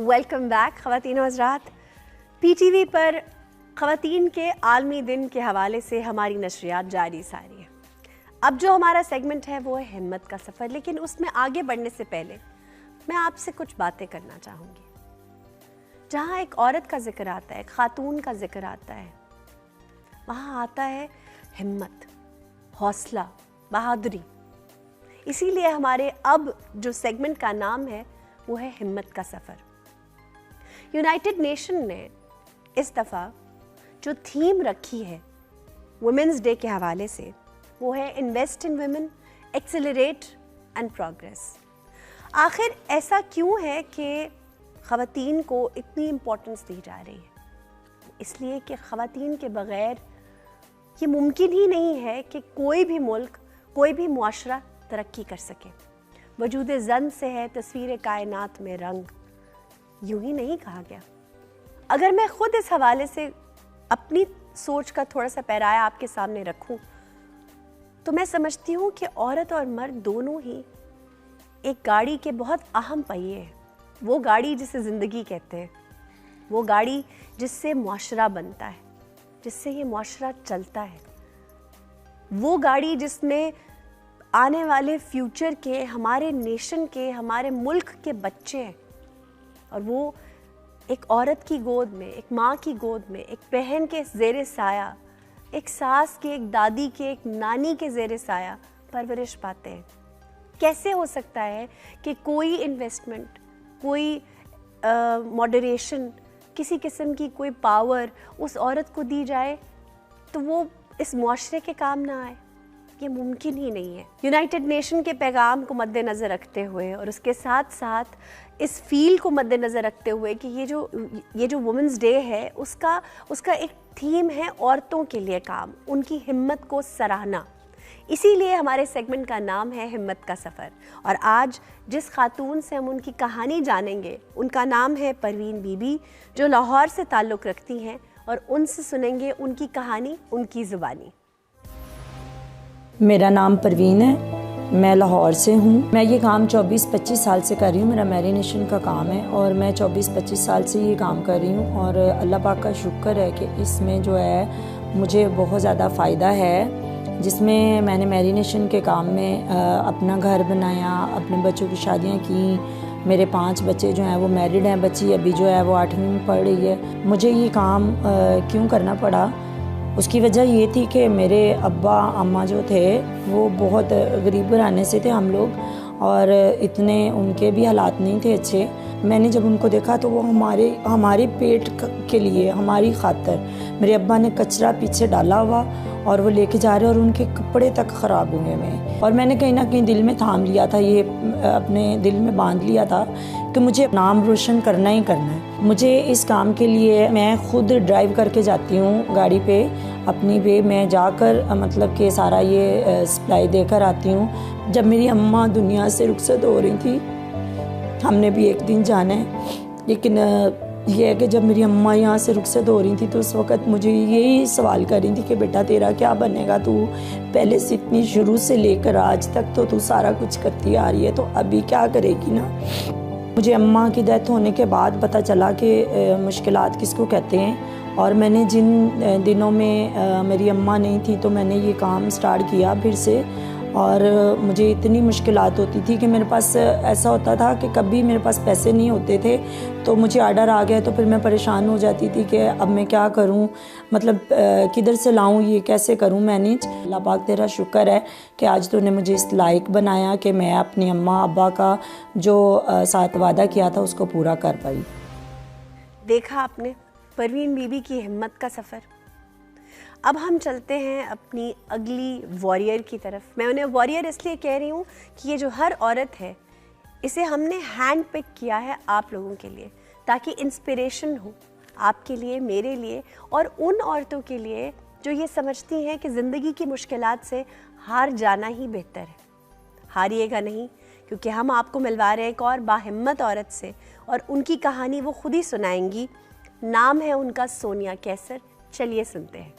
Welcome back ख़वातीन व हज़रात। PTV पर ख़वातीन के आलमी दिन के हवाले से हमारी नशरियात जारी सारी है। अब जो हमारा सेगमेंट है वो है हिम्मत का सफ़र, लेकिन उसमें आगे बढ़ने से पहले मैं आपसे कुछ बातें करना चाहूँगी। जहाँ एक औरत का जिक्र आता है, एक खातून का जिक्र आता है, वहाँ आता है हिम्मत, हौसला, बहादुरी। इसीलिए हमारे अब जो सेगमेंट का नाम है वो है हिम्मत का सफ़र। यूनाइटेड नेशन ने इस दफ़ा जो थीम रखी है वुमेंस डे के हवाले से वो है invest in women, accelerate and progress. आखिर ऐसा क्यों है कि ख़वातीन को इतनी इम्पोर्टेंस दी जा रही है? इसलिए कि ख़वातीन के बग़ैर ये मुमकिन ही नहीं है कि कोई भी मुल्क, कोई भी मुआशरा तरक्की कर सके। वजूद ज़न से है तस्वीर कायनात में रंग, यूं ही नहीं कहा गया। अगर मैं खुद इस हवाले से अपनी सोच का थोड़ा सा पैराया आपके सामने रखूं तो मैं समझती हूँ कि औरत और मर्द दोनों ही एक गाड़ी के बहुत अहम पहिए हैं। वो गाड़ी जिसे ज़िंदगी कहते हैं, वो गाड़ी जिससे मुआशरा बनता है, जिससे ये मुआशरा चलता है, वो गाड़ी जिसमें आने वाले फ्यूचर के, हमारे नेशन के, हमारे मुल्क के बच्चे हैं। और वो एक औरत की गोद में, एक माँ की गोद में, एक बहन के ज़ेरे साया, एक सास के, एक दादी के, एक नानी के ज़ेरे साया परवरिश पाते हैं। कैसे हो सकता है कि कोई इन्वेस्टमेंट, कोई मॉडरेशन, किसी किस्म की कोई पावर उस औरत को दी जाए तो वो इस मुआशरे के काम ना आए? ये मुमकिन ही नहीं है। यूनाइटेड नेशन के पैगाम को मद्देनज़र रखते हुए और उसके साथ साथ इस फील को मद्देनज़र रखते हुए कि ये जो वुमेंस डे है उसका एक थीम है औरतों के लिए काम, उनकी हिम्मत को सराहना। इसीलिए हमारे सेगमेंट का नाम है हिम्मत का सफ़र। और आज जिस खातून से हम उनकी कहानी जानेंगे उनका नाम है परवीन बीबी, जो लाहौर से ताल्लुक़ रखती हैं, और उनसे सुनेंगे उनकी कहानी, उनकी ज़ुबानी। मेरा नाम परवीन है, मैं लाहौर से हूँ। मैं ये काम 24-25 साल से कर रही हूँ। मेरा मैरिनेशन का काम है और मैं 24-25 साल से ये काम कर रही हूँ। और अल्लाह पाक का शुक्र है कि इसमें जो है मुझे बहुत ज़्यादा फ़ायदा है, जिसमें मैंने मैरिनेशन के काम में अपना घर बनाया, अपने बच्चों की शादियाँ की। मेरे 5 बच्चे जो हैं वो मैरिड हैं, बच्ची अभी जो है वो 8वीं में पढ़ रही है। मुझे ये काम क्यों करना पड़ा, उसकी वजह ये थी कि मेरे अब्बा अम्मा जो थे वो बहुत गरीब घराने से थे हम लोग, और इतने उनके भी हालात नहीं थे अच्छे। मैंने जब उनको देखा तो वो हमारे पेट के लिए, हमारी खातर मेरे अब्बा ने कचरा पीछे डाला हुआ और वो लेके जा रहे और उनके कपड़े तक ख़राब हुए में। और मैंने कहीं ना कहीं दिल में थाम लिया था, ये अपने दिल में बांध लिया था कि मुझे नाम रोशन करना ही करना है। मुझे इस काम के लिए मैं खुद ड्राइव करके जाती हूँ गाड़ी पे अपनी पे, मैं जाकर मतलब कि सारा ये सप्लाई देकर आती हूँ। जब मेरी अम्मा दुनिया से रुखसत हो रही थी, हमने भी एक दिन जाना है, लेकिन ये है कि जब मेरी अम्मा यहाँ से रुखसत हो रही थी तो उस वक़्त मुझे यही सवाल कर रही थी कि बेटा तेरा क्या बनेगा, तू पहले से इतनी शुरू से लेकर आज तक तो तू सारा कुछ करती आ रही है, तो अभी क्या करेगी ना। मुझे अम्मा की डेथ होने के बाद पता चला कि मुश्किलात किसको कहते हैं। और मैंने जिन दिनों में मेरी अम्मा नहीं थी तो मैंने ये काम स्टार्ट किया फिर से। और मुझे इतनी मुश्किलात होती थी कि मेरे पास ऐसा होता था कि कभी मेरे पास पैसे नहीं होते थे तो मुझे आर्डर आ गया तो फिर मैं परेशान हो जाती थी कि अब मैं क्या करूं, मतलब किधर से लाऊं, ये कैसे करूं मैनेज। अल्लाह पाक तेरा शुक्र है कि आज तूने मुझे इस लायक बनाया कि मैं अपनी अम्मा अब्बा का जो साथ वादा किया था उसको पूरा कर पाई। देखा आपने परवीन बीबी की हिम्मत का सफ़र। अब हम चलते हैं अपनी अगली वॉरियर की तरफ। मैं उन्हें वॉरियर इसलिए कह रही हूँ कि ये जो हर औरत है इसे हमने हैंड पिक किया है आप लोगों के लिए, ताकि इंस्पिरेशन हो आपके लिए, मेरे लिए और उन औरतों के लिए जो ये समझती हैं कि ज़िंदगी की मुश्किलात से हार जाना ही बेहतर है। हारिएगा नहीं, क्योंकि हम आपको मिलवा रहे हैं एक और बाहिम्मत औरत से, और उनकी कहानी वो खुद ही सुनाएंगी। नाम है उनका सोनिया कैसर। चलिए सुनते हैं।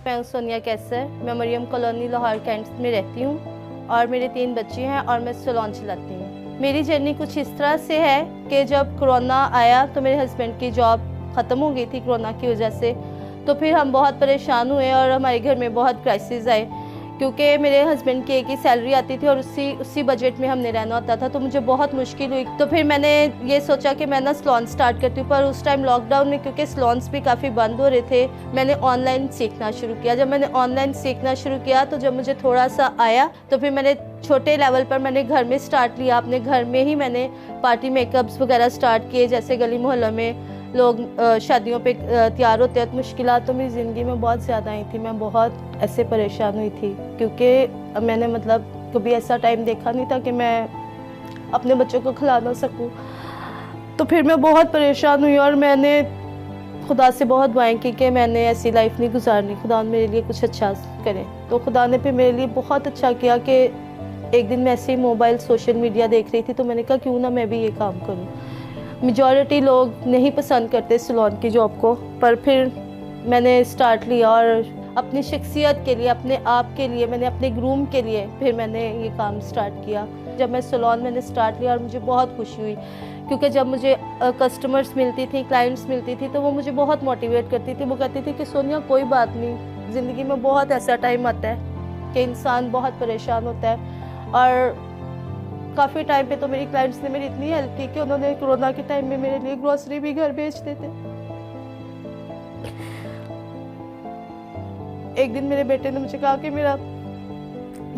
मैं सोनिया कैसर, मैं मरियम कॉलोनी लाहौर कैंट में रहती हूँ और मेरे 3 बच्चे हैं और मैं सैलून चलाती हूँ। मेरी जर्नी कुछ इस तरह से है कि जब कोरोना आया तो मेरे हस्बैंड की जॉब ख़त्म हो गई थी कोरोना की वजह से। तो फिर हम बहुत परेशान हुए और हमारे घर में बहुत क्राइसिस आए, क्योंकि मेरे हस्बैंड की एक ही सैलरी आती थी और उसी बजट में हमने रहना होता था। तो मुझे बहुत मुश्किल हुई। तो फिर मैंने ये सोचा कि मैं ना सैलून स्टार्ट करती हूँ। पर उस टाइम लॉकडाउन में क्योंकि सैलून्स भी काफ़ी बंद हो रहे थे, मैंने ऑनलाइन सीखना शुरू किया। जब मैंने ऑनलाइन सीखना शुरू किया तो जब मुझे थोड़ा सा आया तो फिर मैंने छोटे लेवल पर मैंने घर में स्टार्ट लिया। अपने घर में ही मैंने पार्टी मेकअप्स वगैरह स्टार्ट किए। जैसे गली मोहल्लों में लोग शादियों पे तैयार होते हैं। तो मुश्किलात तो मेरी ज़िंदगी में बहुत ज़्यादा आई थी। मैं बहुत ऐसे परेशान हुई थी, क्योंकि मैंने मतलब कभी ऐसा टाइम देखा नहीं था कि मैं अपने बच्चों को खिला ना सकूं। तो फिर मैं बहुत परेशान हुई और मैंने खुदा से बहुत दुआएं की कि मैंने ऐसी लाइफ नहीं गुजारनी, खुदा मेरे लिए कुछ अच्छा करे। तो खुदा ने फिर मेरे लिए बहुत अच्छा किया कि एक दिन मैं ऐसे ही मोबाइल सोशल मीडिया देख रही थी, तो मैंने कहा क्यों ना मैं भी ये काम करूँ। मेजॉरिटी लोग नहीं पसंद करते सैलून की जॉब को, पर फिर मैंने स्टार्ट लिया और अपनी शख्सियत के लिए, अपने आप के लिए, मैंने अपने ग्रूम के लिए फिर मैंने ये काम स्टार्ट किया। जब मैं सैलून मैंने स्टार्ट लिया और मुझे बहुत खुशी हुई, क्योंकि जब मुझे कस्टमर्स मिलती थी, क्लाइंट्स मिलती थी, तो वो मुझे बहुत मोटिवेट करती थी। वो कहती थी कि सोनिया कोई बात नहीं, ज़िंदगी में बहुत ऐसा टाइम आता है कि इंसान बहुत परेशान होता है। और काफ़ी टाइम पे तो मेरी क्लाइंट्स ने मेरी इतनी हेल्प की कि उन्होंने कोरोना के टाइम में मेरे लिए ग्रोसरी भी घर भेजते थे। एक दिन मेरे बेटे ने मुझे कहा कि मेरा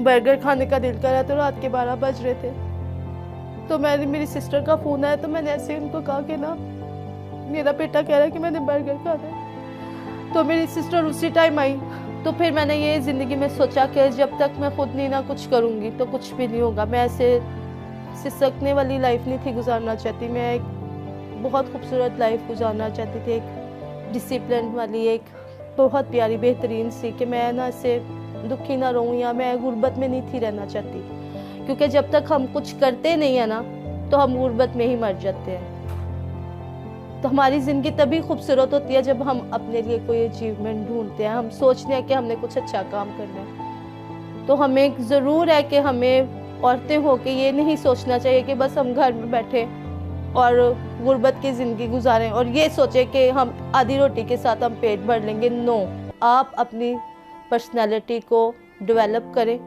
बर्गर खाने का दिल कर रहा है, तो रात के 12 बज रहे थे। तो मेरी सिस्टर का फ़ोन आया, तो मैंने ऐसे उनको कहा कि ना मेरा बेटा कह रहा है कि मैंने बर्गर खाना है। तो मेरी सिस्टर उसी टाइम आई। तो फिर मैंने ये ज़िंदगी में सोचा कि जब तक मैं खुद नहीं ना कुछ करूँगी तो कुछ भी नहीं होगा। मैं ऐसे सिसकने वाली लाइफ नहीं थी गुजारना चाहती। मैं एक बहुत खूबसूरत लाइफ गुजारना चाहती थी, एक डिसिप्लिन वाली, एक बहुत प्यारी बेहतरीन सी, कि मैं ना ऐसे दुखी ना रहूँ या मैं गुर्बत में नहीं थी रहना चाहती। क्योंकि जब तक हम कुछ करते नहीं है ना तो हम गुर्बत में ही मर जाते हैं। तो हमारी ज़िंदगी तभी खूबसूरत होती है जब हम अपने लिए कोई अचीवमेंट ढूंढते हैं, हम सोचते हैं कि हमने कुछ अच्छा काम करना है। तो हमें ज़रूर है कि हमें औरतें हो के ये नहीं सोचना चाहिए कि बस हम घर में बैठे और गुर्बत की ज़िंदगी गुजारें और ये सोचें कि हम आधी रोटी के साथ हम पेट भर लेंगे। नो, आप अपनी पर्सनैलिटी को डेवलप करें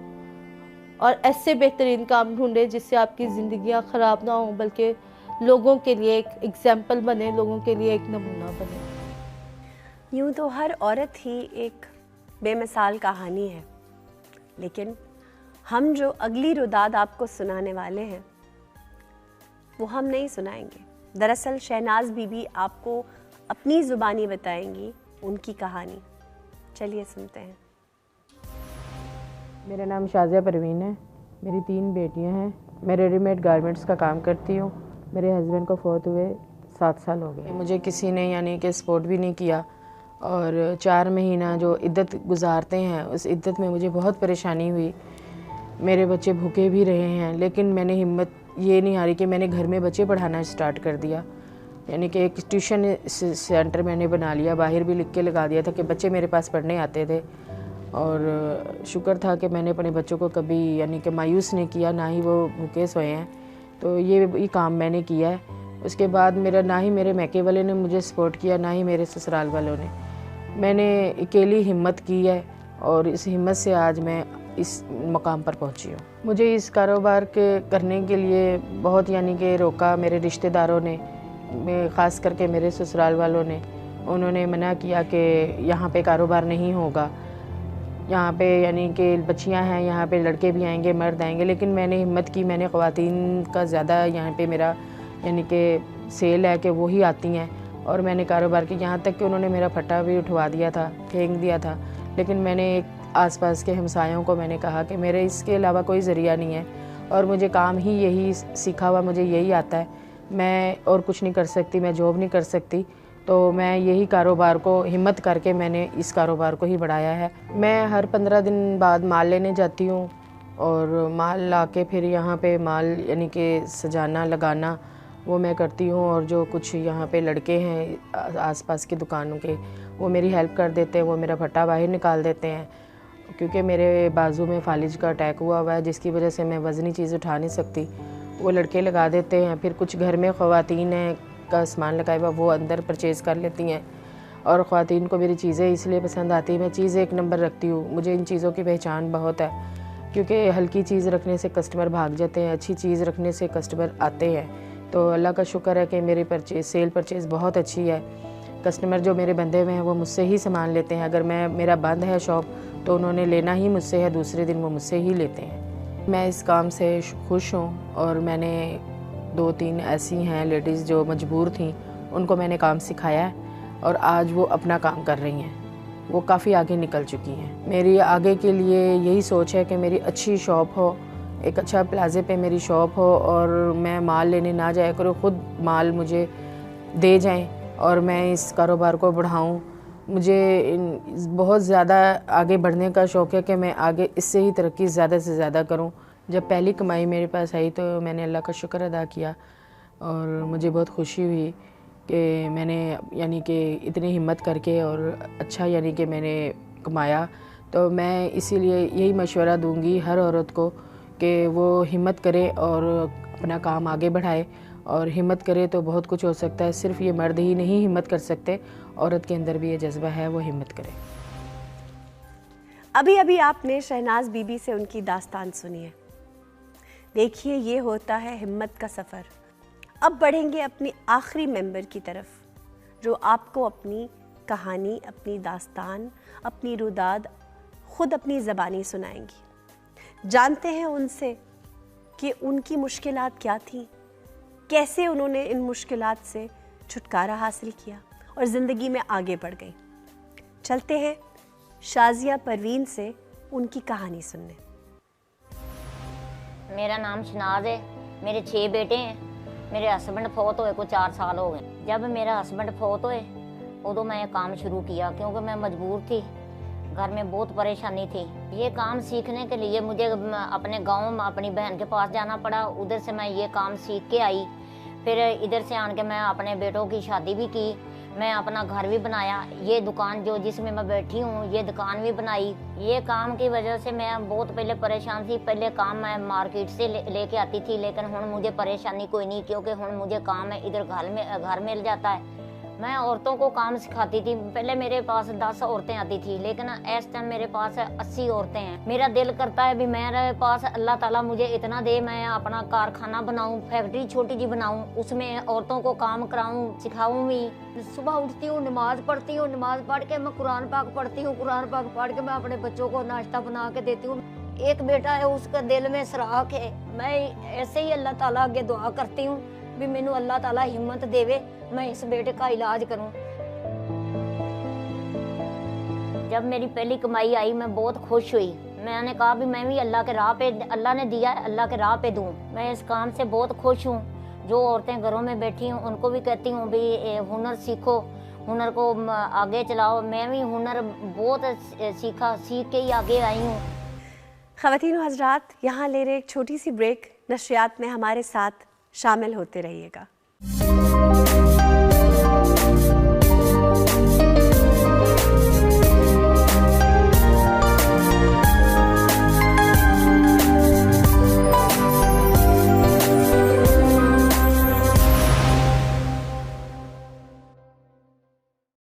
और ऐसे बेहतरीन काम ढूंढें जिससे आपकी ज़िंदगियां ख़राब ना हों, बल्कि लोगों के लिए एक एग्जाम्पल बने, लोगों के लिए एक नमूना बने। यूँ तो हर औरत ही एक बेमिसाल कहानी है, लेकिन हम जो अगली रुदाद आपको सुनाने वाले हैं वो हम नहीं सुनाएंगे। दरअसल शहनाज बीबी आपको अपनी ज़ुबानी बताएंगी उनकी कहानी। चलिए सुनते हैं। मेरा नाम शाज़िया परवीन है। मेरी 3 बेटियां हैं। मैं रेडीमेड गारमेंट्स का काम करती हूँ। मेरे हस्बैंड को फौत हुए 7 साल हो गए। मुझे किसी ने यानी कि सपोर्ट भी नहीं किया और 4 महीना जो इद्दत गुजारते हैं उस इद्दत में मुझे बहुत परेशानी हुई। मेरे बच्चे भूखे भी रहे हैं, लेकिन मैंने हिम्मत ये नहीं हारी कि मैंने घर में बच्चे पढ़ाना स्टार्ट कर दिया। यानी कि एक ट्यूशन सेंटर मैंने बना लिया, बाहर भी लिख के लगा दिया था कि बच्चे मेरे पास पढ़ने आते थे। और शुक्र था कि मैंने अपने बच्चों को कभी यानी कि मायूस नहीं किया, ना ही वो भूखे सोए हैं। तो ये काम मैंने किया है। उसके बाद ना ही मेरे मैके वाले ने मुझे सपोर्ट किया, ना ही मेरे ससुराल वालों ने। मैंने अकेली हिम्मत की है और इस हिम्मत से आज मैं इस मकाम पर पहुंची हूँ। मुझे इस कारोबार के करने के लिए बहुत यानी कि रोका मेरे रिश्तेदारों ने, ख़ास करके मेरे ससुराल वालों ने। उन्होंने मना किया कि यहाँ पे कारोबार नहीं होगा, यहाँ पे यानी कि बच्चियाँ हैं, यहाँ पे लड़के भी आएंगे, मर्द आएंगे। लेकिन मैंने हिम्मत की, मैंने ख़वातीन का ज़्यादा यहाँ पे मेरा यानी कि सेल है कि वो ही आती हैं और मैंने कारोबार की। यहाँ तक कि उन्होंने मेरा फट्टा भी उठवा दिया था, फेंक दिया था। लेकिन मैंने एक आसपास के हमसायों को मैंने कहा कि मेरे इसके अलावा कोई ज़रिया नहीं है और मुझे काम ही यही सीखा हुआ, मुझे यही आता है, मैं और कुछ नहीं कर सकती, मैं जॉब नहीं कर सकती। तो मैं यही कारोबार को हिम्मत करके मैंने इस कारोबार को ही बढ़ाया है। मैं हर 15 दिन बाद माल लेने जाती हूँ और माल ला के फिर यहाँ पे माल यानी कि सजाना लगाना वो मैं करती हूँ। और जो कुछ यहाँ पे लड़के हैं आसपास की दुकानों के, वो मेरी हेल्प कर देते हैं, वो मेरा फट्टा बाहर निकाल देते हैं। क्योंकि मेरे बाजू में फालिज का अटैक हुआ है जिसकी वजह से मैं वज़नी चीज़ उठा नहीं सकती। वो लड़के लगा देते हैं। फिर कुछ घर में ख़वातीन हैं का सामान लगाया हुआ वो अंदर परचेज़ कर लेती हैं। और ख़वातीन को मेरी चीज़ें इसलिए पसंद आती हैं, मैं चीज़ एक नंबर रखती हूँ। मुझे इन चीज़ों की पहचान बहुत है, क्योंकि हल्की चीज़ रखने से कस्टमर भाग जाते हैं, अच्छी चीज़ रखने से कस्टमर आते हैं। तो अल्लाह का शुक्र है कि मेरी सेल परचेज़ बहुत अच्छी है। कस्टमर जो मेरे बंधे हुए हैं वो मुझसे ही सामान लेते हैं। अगर मेरा बंद है शॉप तो उन्होंने लेना ही मुझसे है, दूसरे दिन वो मुझसे ही लेते हैं। मैं इस काम से खुश हूँ और मैंने 2-3 ऐसी हैं लेडीज़ जो मजबूर थीं, उनको मैंने काम सिखाया है और आज वो अपना काम कर रही हैं। वो काफ़ी आगे निकल चुकी हैं। मेरी आगे के लिए यही सोच है कि मेरी अच्छी शॉप हो, एक अच्छा प्लाजे पे मेरी शॉप हो और मैं माल लेने ना जाया करूँ, ख़ुद माल मुझे दे जाएं और मैं इस कारोबार को बढ़ाऊं। मुझे बहुत ज़्यादा आगे बढ़ने का शौक़ है कि मैं आगे इससे ही तरक्की ज़्यादा से ज़्यादा करूं। जब पहली कमाई मेरे पास आई तो मैंने अल्लाह का शुक्र अदा किया और मुझे बहुत खुशी हुई कि मैंने यानी कि इतनी हिम्मत करके और अच्छा यानी कि मैंने कमाया। तो मैं इसीलिए यही मशवरा दूंगी हर औरत को कि वो हिम्मत करे और अपना काम आगे बढ़ाए। और हिम्मत करे तो बहुत कुछ हो सकता है। सिर्फ ये मर्द ही नहीं हिम्मत कर सकते, औरत के अंदर भी ये जज्बा है, वो हिम्मत करे। अभी अभी आपने शहनाज बीबी से उनकी दास्तान सुनी है। देखिए, ये होता है हिम्मत का सफ़र। अब बढ़ेंगे अपनी आखिरी मेंबर की तरफ, जो आपको अपनी कहानी, अपनी दास्तान, अपनी रुदाद खुद अपनी ज़बानी सुनाएंगी। जानते हैं उनसे कि उनकी मुश्किलात क्या थी, कैसे उन्होंने इन मुश्किलात से छुटकारा हासिल किया और ज़िंदगी में आगे बढ़ गई। चलते हैं शाजिया परवीन से उनकी कहानी सुनने। मेरा नाम शहनाज है, मेरे 6 बेटे हैं। मेरे हस्बैंड फौत हुए को 4 साल हो गए। जब मेरा हस्बैंड फौत हुए उदो मैं काम शुरू किया, क्योंकि मैं मजबूर थी, घर में बहुत परेशानी थी। ये काम सीखने के लिए मुझे अपने गांव में अपनी बहन के पास जाना पड़ा। उधर से मैं ये काम सीख के आई। फिर इधर से आन के मैं अपने बेटों की शादी भी की, मैं अपना घर भी बनाया। ये दुकान जो जिसमें मैं बैठी हूँ, ये दुकान भी बनाई। ये काम की वजह से मैं बहुत पहले परेशान थी। पहले काम मैं मार्केट से लेके आती थी, लेकिन हुण मुझे परेशानी कोई नहीं, क्योंकि हुण मुझे काम है इधर घर मिल जाता है। मैं औरतों को काम सिखाती थी। पहले मेरे पास 10 औरतें आती थी, लेकिन इस टाइम मेरे पास 80 औरतें हैं। मेरा दिल करता है भी मेरे पास अल्लाह ताला मुझे इतना दे, मैं अपना कारखाना बनाऊं, फैक्ट्री छोटी जी बनाऊं, उसमें औरतों को काम कराऊं, सिखाऊं भी। सुबह उठती हूँ, नमाज पढ़ती हूँ, नमाज पढ़ के मैं कुरान पाक पढ़ती हूँ, कुरान पाक पढ़ के मैं अपने बच्चों को नाश्ता बना के देती हूँ। एक बेटा है, उसका दिल में सराख है। मैं ऐसे ही अल्लाह ताला आगे दुआ करती हूँ भी मैनू अल्लाह ताला हिम्मत देवे, मैं इस बेटे का इलाज करूं। जब मेरी पहली कमाई आई मैं बहुत खुश हुई। मैंने कहा भी मैं भी अल्लाह के राह पे, अल्लाह ने दिया है, अल्लाह के राह पे दूं। मैं इस काम से बहुत खुश हूं। जो औरतें घरों में बैठी हूं उनको भी कहती हूं भी हुनर सीखो, हुनर को आगे चलाओ। मैं भी हुनर बहुत सीख के ही आगे आई हूँ। ख़वातीन हज़रात, यहाँ ले रहे एक छोटी सी ब्रेक। नशरियात में हमारे साथ शामिल होते रहिएगा।